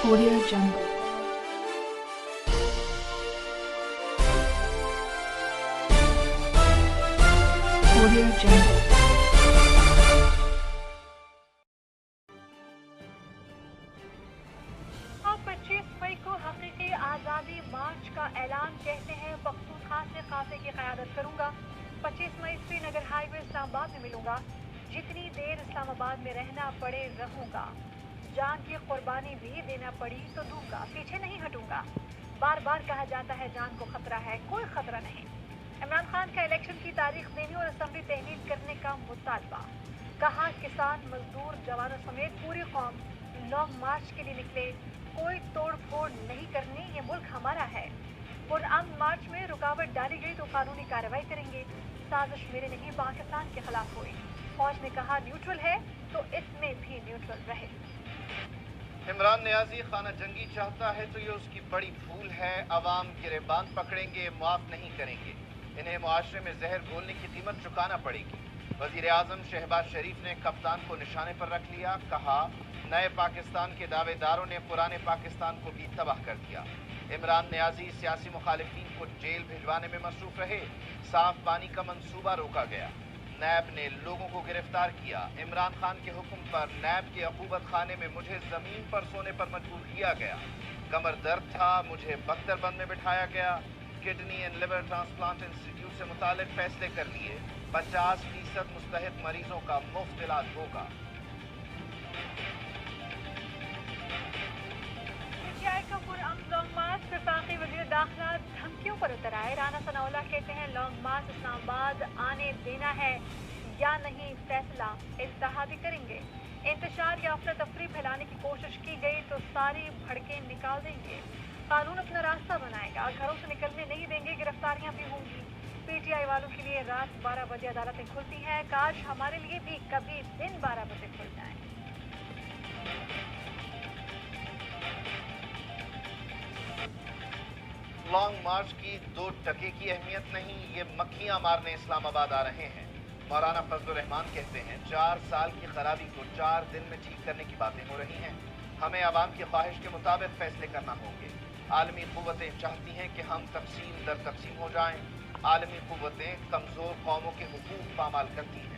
Audio Jungle. Audio Jungle. अब 25 मई को हकीकी आज़ादी मार्च का ऐलान कहते हैं पख्तूनख्वा से काफिले की क़यादत करूंगा। 25 मई श्रीनगर हाईवे इस्लामाबाद में मिलूंगा। जितनी देर इस्लामाबाद में रहना पड़े रहूंगा। जान की कुर्बानी भी देना पड़ी तो दूंगा, पीछे नहीं हटूंगा। बार बार कहा जाता है जान को खतरा है, कोई खतरा नहीं। इमरान खान का इलेक्शन की तारीख देने और असेंबली तहलील करने का मुतालबा। कहा किसान मजदूर जवानों समेत पूरी कौम लॉन्ग मार्च के लिए निकले। कोई तोड़ फोड़ नहीं करनी, ये मुल्क हमारा है। पुरअमन मार्च में रुकावट डाली गई तो कानूनी कार्रवाई करेंगे। साजिश मेरे नहीं पाकिस्तान के खिलाफ हुई। फौज ने कहा न्यूट्रल है तो इसमें भी न्यूट्रल रहे। इमरान नियाजी खाना जंगी चाहता है तो ये उसकी बड़ी भूल है। अवाम गिरेबान पकड़ेंगे, मुआफ नहीं करेंगे। इन्हें मुआशरे में जहर घोलने की कीमत चुकाना पड़ेगी। वजीर आजम शहबाज शरीफ ने कप्तान को निशाने पर रख लिया। कहा नए पाकिस्तान के दावेदारों ने पुराने पाकिस्तान को भी तबाह कर दिया। इमरान नियाजी सियासी मुखालिफिन को जेल भिजवाने में मसरूफ रहे। साफ पानी का मंसूबा रोका गया। नैब ने लोगों को गिरफ्तार किया। इमरान खान के हुक्म पर नैब के अकूबत खाने में मुझे जमीन पर सोने पर मजबूर किया गया। कमर दर्द था, मुझे बख्तरबंद में बिठाया गया। Kidney and liver transplant institute से मुतालिक फैसले कर लिए। 50% मुस्तहिक मरीजों का मुफ्त इलाज होगा। लॉन्ग मार्च वफाकी वज़ीर दाखिला धमकियों पर उतर आए। राना सनाउल्लाह कहते हैं लॉन्ग मार्च इस्लामाबाद आने देना है या नहीं, फैसला इत्तेहादी करेंगे। इंतशार या अफरा तफरी फैलाने की कोशिश की गई तो सारी भड़कें निकाल देंगे। कानून अपना रास्ता बनाएगा, घरों से निकलने नहीं देंगे। गिरफ्तारियां भी होंगी। पीटीआई वालों के लिए रात 12 बजे अदालतें खुलती हैं। काश हमारे लिए भी कभी दिन 12 बजे खुल जाए। लॉन्ग मार्च की 2 टके की अहमियत नहीं, ये मक्खियां मारने इस्लामाबाद आ रहे हैं। मौलाना फजलुर रहमान कहते हैं 4 साल की खराबी को 4 दिन में ठीक करने की बातें हो रही हैं। हमें आवाम की ख्वाहिश के मुताबिक फैसले करना होंगे। आलमी कुव्वतें चाहती हैं कि हम तकसीम दर तकसीम हो जाएं। आलमी कुव्वतें कमजोर कौमों के हुकूक पामाल करती हैं।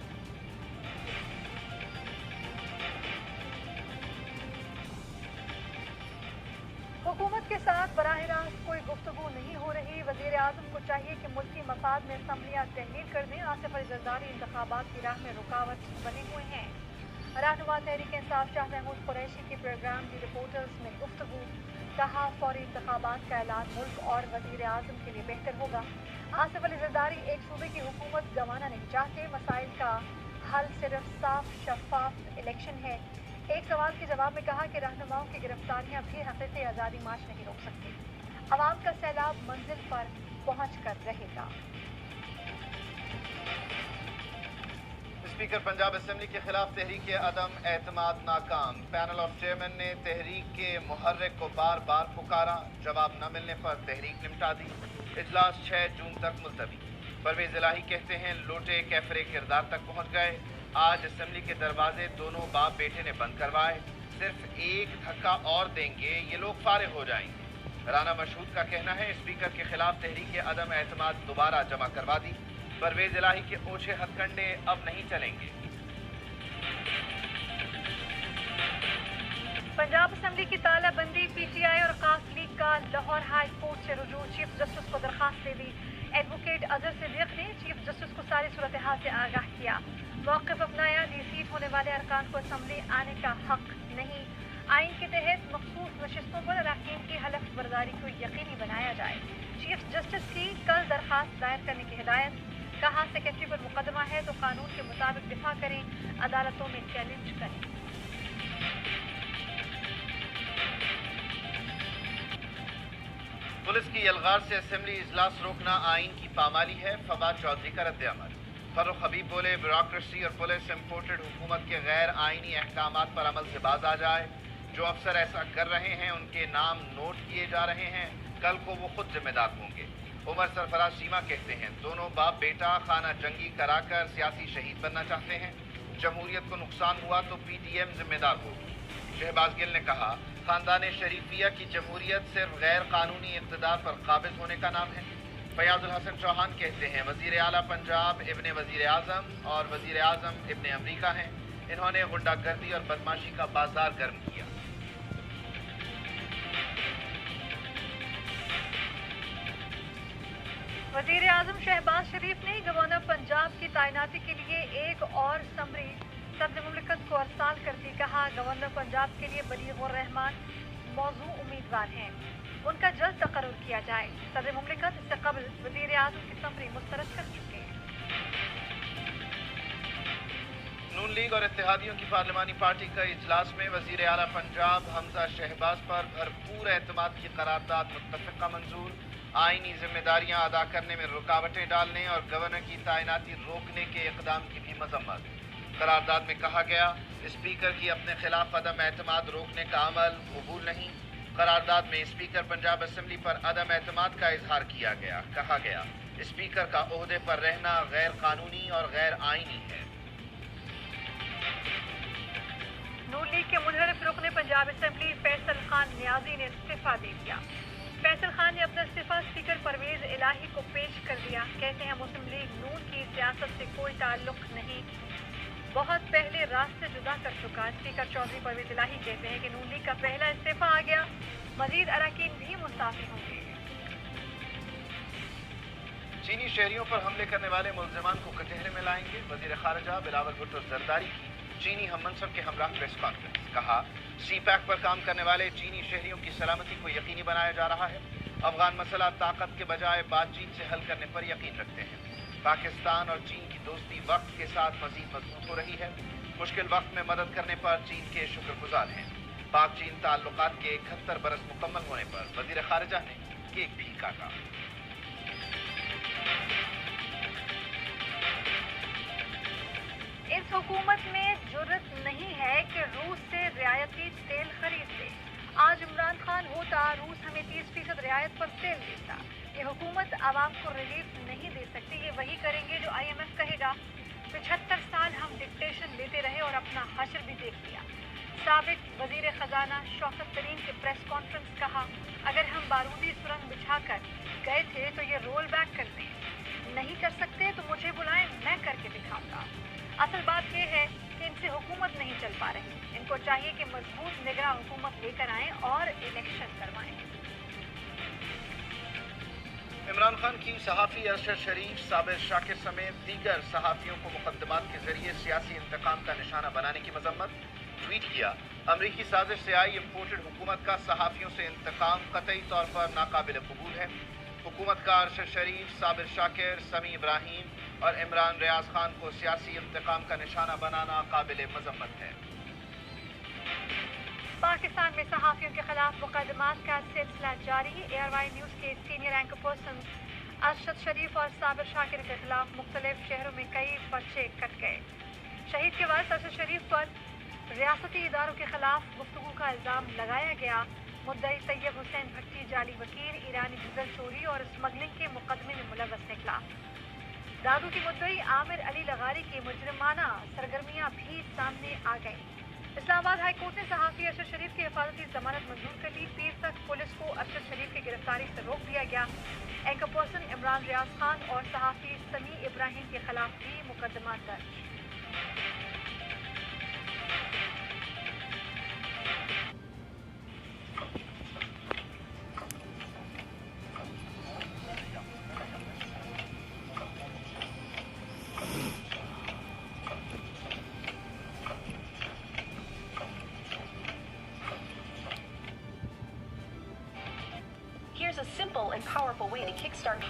हुकूमत के साथ बराह रास्त कोई गुफ्तगू नहीं हो रही। वजीर आजम को चाहिए कि मुल्की मफाद में असम्बलियाँ तहलील कर दें। आसिफ अली जरदारी इंतखाबात की राह में रुकावट बने हुए हैं। रहनुमा तहरीक इंसाफ शाह महमूद कुरैशी के प्रोग्राम दी रिपोर्टर्स में गुफ्तगू। कहा फौरी इंतखाबात का ऐलान मुल्क और वजीर आजम के लिए बेहतर होगा। आसिफ अली जरदारी एक सूबे की हुकूमत गंवाना नहीं चाहते। मसाइल का हल सिर्फ साफ शफाफ इलेक्शन है। एक सवाल के जवाब में कहा कि रहनुमाओं की गिरफ्तारियां भी हकीकी आज़ादी मार्च नहीं रोक सकती। अवाम का सैलाब मंजिल पर पहुंच कर रहेगा। स्पीकर पंजाब असेंबली के खिलाफ तहरीक अदम एतमाद नाकाम। पैनल ऑफ चेयरमैन ने तहरीक के मुहर्रिक को बार बार पुकारा। जवाब न मिलने पर तहरीक निपटा दी। इजलास 6 जून तक मुलतवी। परवेज इलाही कहते हैं लोटे कैफरे किरदार तक पहुंच गए। आज असेंबली के दरवाजे दोनों बाप बेटे ने बंद करवाए। सिर्फ एक धक्का और देंगे ये लोग फारिग हो जाएंगे। राना मशहूद का कहना है स्पीकर के खिलाफ तहरीक अदम एतमाद दोबारा जमा करवा दी। परवेज इलाही के ओछे हथकंडे अब नहीं चलेंगे। पंजाब असेंबली की तालाबंदी। पीटीआई और काफ लीग का लाहौर हाई कोर्ट से रुजू। चीफ जस्टिस को दरखास्त दे दी। एडवोकेट अजहर सिद्दीक ने चीफ जस्टिस को सारी सूरत हाल से आगाह किया। मौक़िफ़ अपनाया रिसीट होने वाले अरकान को असेंबली आने का हक नहीं। आइन के तहत मखसूस नशिस्तों पर अरकान की हलफ बर्दारी को यकीनी बनाया जाए। चीफ जस्टिस की कल दरखास्त दायर करने की हिदायत। कहा सेक्रेटरी पर मुकदमा है तो कानून के मुताबिक दिफा करें, अदालतों में चैलेंज करें। पुलिस की यलगार से असेंबली इजलास रोकना आइन की पामाली है। फवाद चौधरी का रद्द-ए-अमल। फर्रुख हबीब बोले ब्यूरोक्रेसी और पुलिस इम्पोर्टेड हुकूमत के गैर आइनी अहकामात पर अमल से बाज आ जाए। जो अफसर ऐसा कर रहे हैं उनके नाम नोट किए जा रहे हैं। कल को वो खुद जिम्मेदार होंगे। उमर सरफराज सीमा कहते हैं दोनों बाप बेटा खाना जंगी कराकर सियासी शहीद बनना चाहते हैं। जमहूरियत को नुकसान हुआ तो पीटीएम जिम्मेदार होगी। शहबाज गिल ने कहा خاندان शरीफिया की जमहूरियत सिर्फ गैर कानूनी इक़्तिदार पर काबिज होने का नाम है। फयाजुल हसन चौहान कहते हैं वज़ीर आला पंजाब इब्ने वज़ीर आज़म और वज़ीर आज़म इब्ने अमरीका हैं। इन्होंने गुंडागर्दी और बदमाशी का बाजार गर्म किया। वज़ीर आज़म शहबाज शरीफ ने गवर्नर पंजाब की तैनाती के लिए एक और समरी सदर मुमलिकत को अरसाल कर दी। कहा गवर्नर पंजाब के लिए बलीग़ुर रहमान मौजू उम्मीदवार हैं, उनका जल्द तकर्रुर किया जाए। सदर मुमलिकत इससे कबल वज़ीर आज़म की समरी मुस्तरद कर चुके हैं। नून लीग और इत्तेहादियों की पार्लिमानी पार्टी का इजलास में वज़ीर आला पंजाब हमजा शहबाज पर भरपूर एतमाद की करारदाद मुत्तफ़िक़ा मंजूर। आईनी जिम्मेदारियां अदा करने में रुकावटें डालने और गवर्नर की तैनाती रोकने के इक़दाम की भी मज़म्मत। करारदाद में कहा गया स्पीकर की अपने खिलाफ अदम एतमाद रोकने का अमल कबूल नहीं। करारदाद में स्पीकर पंजाब असेंबली पर अदम एतमाद का इजहार किया गया। कहा गया स्पीकर का ओहदे पर रहना गैर कानूनी और गैर आईनी है। नून लीग के मुनहरिफ रुकने पंजाब असेंबली फैसल खान नियाजी ने इस्तीफा दे दिया। फैसल खान ने अपना इस्तीफा स्पीकर परवेज इलाही को पेश कर दिया। कहते हैं मुस्लिम लीग नून की सियासत से कोई ताल्लुक नहीं, बहुत पहले रास्ते जुदा कर चुका। स्पीकर चौधरी परवेज इलाही कहते हैं कि नून लीग का पहला इस्तीफा आ गया, मजीद अरकान भी मुस्ताफी होंगे। चीनी शहरियों पर हमले करने वाले मुल्जिमान को कचहरे में लाएंगे। वजीर खारजा बिलावल भुट्टो जरदारी की चीनी हम मनसब के हमरा प्रेस कॉन्फ्रेंस। कहा सी पैक पर काम करने वाले चीनी शहरियों की सलामती को यकीनी बनाया जा रहा है। अफगान मसला ताकत के बजाय बातचीत से हल करने पर यकीन रखते हैं। पाकिस्तान और चीन की दोस्ती वक्त के साथ मजीद मजबूत हो रही है। मुश्किल वक्त में मदद करने पर चीन के शुक्रगुजार हैं। पाक चीन ताल्लुकात के 71 बरस मुकम्मल होने पर वजीर खारजा ने केक भी काटा। इस हुकूमत में जुर्रत नहीं है कि रूस से रियायती तेल खरीद ले। आज इमरान खान होता रूस हमें 30% रियायत पर तेल देता। ये हुकूमत आवाम को रिलीफ नहीं दे सकती। ये वही करेंगे जो IMF कहेगा। 75 साल हम डिक्टेशन लेते रहे और अपना हश्र भी देख लिया। साबिक वजीर खजाना शौकत तरीन के प्रेस कॉन्फ्रेंस। कहा अगर हम बारूदी सुरंग बिछाकर गए थे तो ये रोल बैक कर दें, नहीं कर सकते तो मुझे बुलाएं, मैं करके दिखाऊंगा। असल बात यह है कि इनसे हुकूमत नहीं चल पा रही। इनको चाहिए कि मजबूत निगरान हुकूमत लेकर आएं और इलेक्शन करवाएं। इमरान खान की सहाफ़ी अरशद शरीफ, साबिर शाकिर समेत दीगर सहाफ़ियों को मुकदमात के जरिए सियासी इंतकाम का निशाना बनाने की मजम्मत। ट्वीट किया अमरीकी साजिश से आई इम्पोर्टेड हुकूमत का सहाफ़ियों से इंतकाम कतई तौर पर नाकाबिल कबूल है। हुकूमत का अरशद शरीफ, साबिर शाकिर, समी इब्राहिम और इमरान रियाज खान को सियासी इंतकाम का निशाना बनाना काबिल मजम्मत है। पाकिस्तान में सहाफ़ियों के खिलाफ मुकदमात का सिलसिला जारी। ARY न्यूज़ के सीनियर एंकर पर्सन अरशद शरीफ और साबिर शाकिर के खिलाफ मुख्तलिफ शहरों में कई पर्चे कट गए। शहीद के वारिस अरशद शरीफ पर रियासती इदारों के खिलाफ गुफ्तगू का इल्ज़ाम लगाया गया। मुद्दई तैयब हुसैन भट्टी जाली वकील, ईरानी डीजल चोरी और स्मगलिंग के मुकदमे में मुलव्वस निकला। दादू की मुद्दई आमिर अली लगारी की मुजरिमाना सरगर्मियां भी सामने आ गईं। इस्लामाबाद हाई कोर्ट ने सहाफ़ी अरशद शरीफ की हिफाजती जमानत मंजूर कर ली। पीर तक पुलिस को अरशद शरीफ की गिरफ्तारी से रोक दिया गया। एंकर पर्सन इमरान रियाज खान और सहाफ़ी समी इब्राहिम के खिलाफ भी मुकदमा दर्ज। Here's a simple and powerful way to kickstart.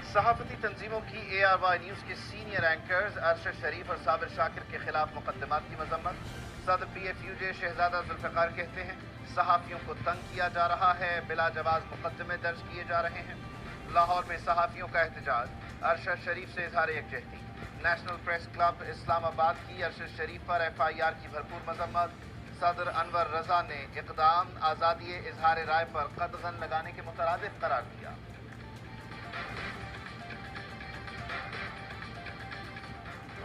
सहाफती तंजीमों की ARY न्यूज़ के सीनियर एंकर्स अरशद शरीफ और साबिर शाकिर के खिलाफ मुकदमात की मजम्मत। सदर PFUJ शहजादा जुल्फ़िकार कहते हैं सहाफ़ियों को तंग किया जा रहा है, बिला जवाज मुकदमे दर्ज किए जा रहे हैं। लाहौर में सहाफ़ियों का एहतजाज, अरशद शरीफ से इजहार यकजहती। नेशनल प्रेस क्लब इस्लामाबाद की अरशद शरीफ पर FIR की भरपूर मजम्मत। सदर अनवर रजा ने इक़दाम आज़ादी इजहार राय पर कदगन लगाने के मुतरादिफ करार दिया।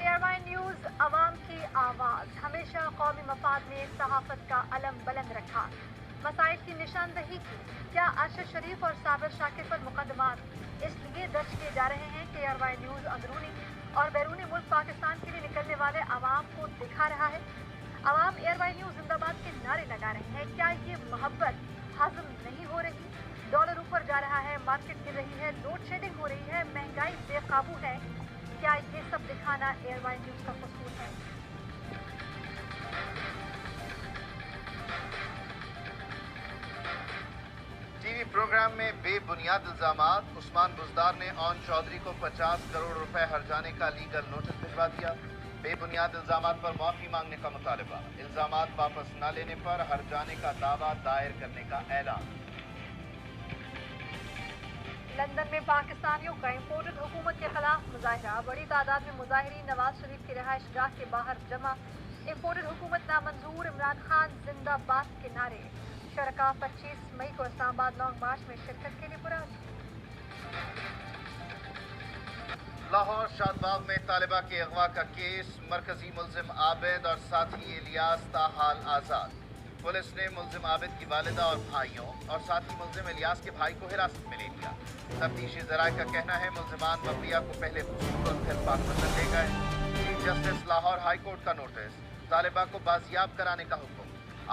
ARY न्यूज़ अवाम की آواز ہمیشہ قومی مفاد میں صحافت کا علم بلند رکھا. مسائل کی نشاندہی کی. کیا ارشد شریف اور صابر شاکر پر مقدمات اس لیے درج کیے جا رہے ہیں کہ ARY نیوز اندرونی اور بیرونی ملک پاکستان کے لیے نکلنے والے عوام کو دکھا رہا ہے؟ عوام ARY نیوز زندہ باد کے نعرے لگا رہے ہیں. کیا یہ محبت ہضم نہیں ہو رہی؟ ڈالر اوپر جا رہا ہے, مارکیٹ گر رہی ہے, لوڈ شیڈنگ ہو رہی ہے, مہنگائی بے قابو ہے. کیا یہ سب دکھانا ARY نیوز کا قصور ہے؟ ٹی وی پروگرام میں بے بنیاد الزامات. عثمان بزدار نے اون چودھری کو 50 کروڑ روپے ہرجانے کا لیگل نوٹس بھجوا دیا. بے بنیاد الزامات پر معافی مانگنے کا مطالبہ. الزامات واپس نہ لینے پر ہرجانے کا دعویٰ دائر کرنے کا اعلان. لندن میں پاکستانیوں کا امپورٹڈ حکومت کے خلاف مظاہرہ. بڑی تعداد میں مظاہرین نواز شریف کی رہائش گاہ کے باہر جمع. امپورٹڈ حکومت نامنظور, عمران خان زندہ باد کے نعرے. شرکاء 25 مئی کو اسلام آباد لانگ مارچ میں شرکت کے لیے پرعزم. لاہور شاد باغ میں طالبہ کے اغوا کا کیس. مرکزی ملزم عابد اور ساتھی الیاس تاحال آزاد. پولیس نے ملزم عابد کی والدہ اور بھائیوں اور ساتھی ملزم الیاس کے بھائی کو حراست میں لے لیا. تفتیشی ذرائع کا کہنا ہے ملزمان مفریہ کو پہلے قصور اور پھر پاک وطن لے گئے. Chief justice Lahore high court کا نوٹس. طالبہ کو بازیاب کرانے کا حکم.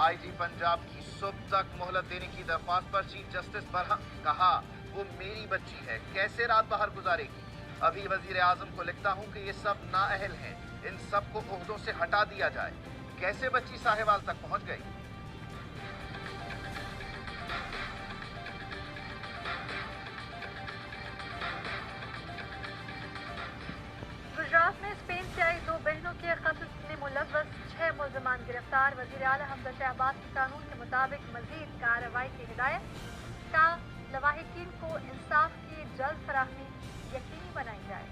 IG پنجاب کی صبح تک مہلت دینے کی درخواست پر چیف جسٹس برہم. کہا وہ میری بچی ہے, کیسے رات باہر گزارے گی. ابھی وزیر اعظم کو لکھتا ہوں کہ یہ سب نااہل ہیں, ان سب کو عہدوں سے ہٹا دیا جائے. کیسے بچی ساہیوال تک پہنچ گئی؟ گجرات میں اسپین سے آئی 2 بہنوں کے قتل میں ملوث 6 ملزمان گرفتار. وزیر اعلیٰ حمزہ شہباز کی قانون کے مطابق مزید کارروائی کی ہدایت. کا لواحقین کو انصاف کی جلد فراہمی یقینی بنائی جائے.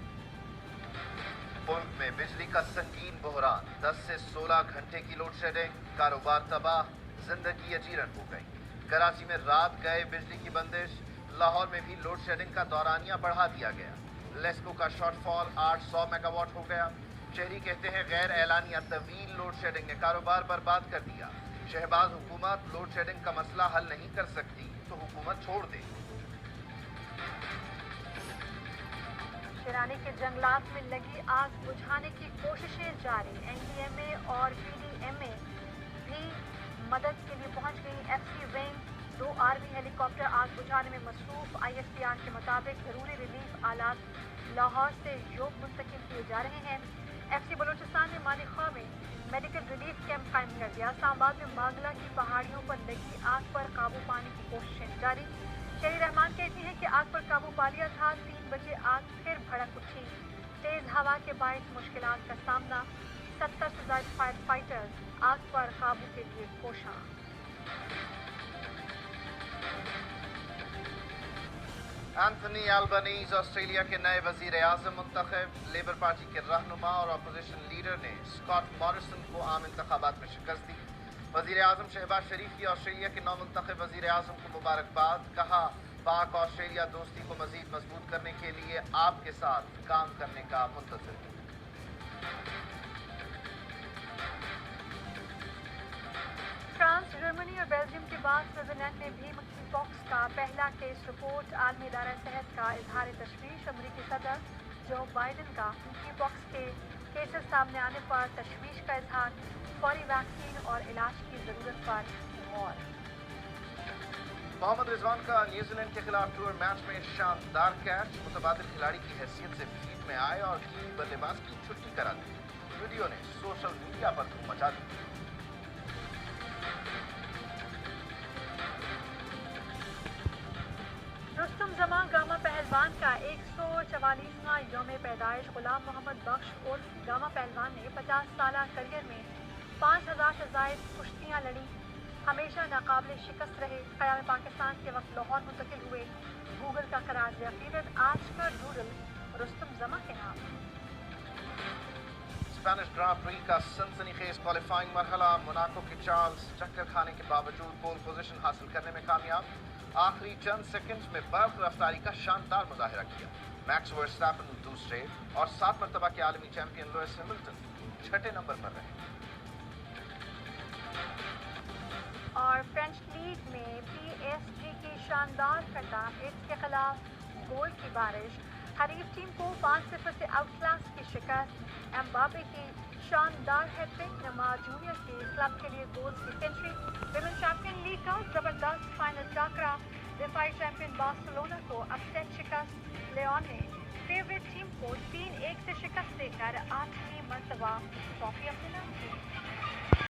ملک میں بجلی کا سنگین بحران. 10 سے 16 گھنٹے کی لوڈ شیڈنگ. کاروبار تباہ, زندگی اجیرن ہو گئی. کراچی میں رات گئے بجلی کی بندش. لاہور میں بھی لوڈ شیڈنگ کا دورانیہ بڑھا دیا گیا. لیسکو کا شارٹ فال 800 میگا واٹ ہو گیا. شہری کہتے ہیں غیر اعلانیہ طویل لوڈ شیڈنگ نے کاروبار برباد کر دیا. شہباز حکومت لوڈ شیڈنگ کا مسئلہ حل نہیں کر سکتی تو حکومت چھوڑ دے. شیرانی کے جنگلات میں لگی آگ بجھانے کی کوششیں جاری. NDMA اور PDMA بھی مدد کے لیے پہنچ گئی. FC ونگ 2 آرمی ہیلی کاپٹر آگ بجھانے میں مصروف. ISPR کے مطابق ضروری ریلیف آلات لاہور سے یوگ منتقل کیے جا رہے ہیں. FC بلوچستان نے مانی خواہ میں میڈیکل ریلیف کیمپ قائم کر دیا. اسلام آباد میں مانگلہ کی پہاڑیوں پر لگی آگ پر قابو پانے کی کوششیں جاری. شہری رحمان کہتی ہیں کہ آگ پر قابو پا لیا تھا. 3 بجے آگ پھر بھڑک اٹھی. تیز ہوا کے باعث مشکلات کا سامنا. 70 سے زائد فائر فائٹرز آگ پر قابو کے لیے کوشاں. اینتھنی البنیز آسٹریلیا کے نئے وزیر اعظم منتخب. لیبر پارٹی کے رہنما اور اپوزیشن لیڈر نے اسکاٹ موریسن کو عام انتخابات میں شکست دی. وزیر اعظم شہباز شریف کی آسٹریلیا کے نو منتخب وزیر اعظم کو مبارکباد. کہا پاک آسٹریلیا دوستی کو مزید مضبوط کرنے کے لیے آپ کے ساتھ کام کرنے کا منتظر ہوں. فرانس, جرمنی اور بیلجیم کے بعد سوئٹزرلینڈ نے بھی منکی پاکس کا پہلا کیس رپورٹ. عالمی ادارہ صحت کا اظہار تشویش. امریکی صدر جو بائیڈن کا منکی پاکس کے کیسز سامنے آنے پر تشویش کا اظہار. فوری ویکسین اور علاج کی ضرورت پر غور. محمد رضوان کا نیوزی لینڈ کے خلاف ٹور میچ میں شاندار کیچ. متبادل کھلاڑی کی حیثیت سے فیلڈ میں آئے اور ٹیم بلے باز کی چھٹی کرا دی. ویڈیو نے سوشل میڈیا پر دھوم مچا دی. رستم زمان گاما پہلوان کا 144واں یوم پیدائش. غلام محمد بخش عرف گاما پہلوان نے 50 سالہ کریئر میں 5000 سے زائد کشتیاں لڑی. ہمیشہ ناقابل شکست رہے. قیام پاکستان کے وقت لاہور منتقل ہوئے. گوگل کا خراج عقیدت. آج کا ڈوڈل رستم زمان کے نام. اسپینش گرانڈ پری کا سنسنی خیز کوالیفائنگ مرحلہ. موناکو کے چارلز چکر کھانے کے باوجود پول پوزیشن حاصل کرنے میں کامیاب. آخری چند سیکنڈز میں برق رفتاری کا شاندار مظاہرہ کیا. میکس ورسٹیپن دوسرے اور 7 مرتبہ کے عالمی چیمپئن لوئس ہیملٹن छठे नंबर पर रहे। और फ्रेंच लीग में PSG की शानदार फतह, इट्स के खिलाफ गोल की बारिश, हरीफ टीम को 5-0 से आउटक्लास की शिकस्त, एम्बापे की शानदार हैट्रिक, नेमार जूनियर की क्लब के लिए गोल्स की सेंचुरी, विमेन चैंपियन लीग का जबरदस्त फाइनल टाकरा, दिफाई चैंपियन बार्सिलोना को अपसेट शिकस्त, लियोन ने फेवरेट टीम को 3-1 से शिकस्त देकर 8वीं मर्तबा ट्रॉफी अपने नाम की।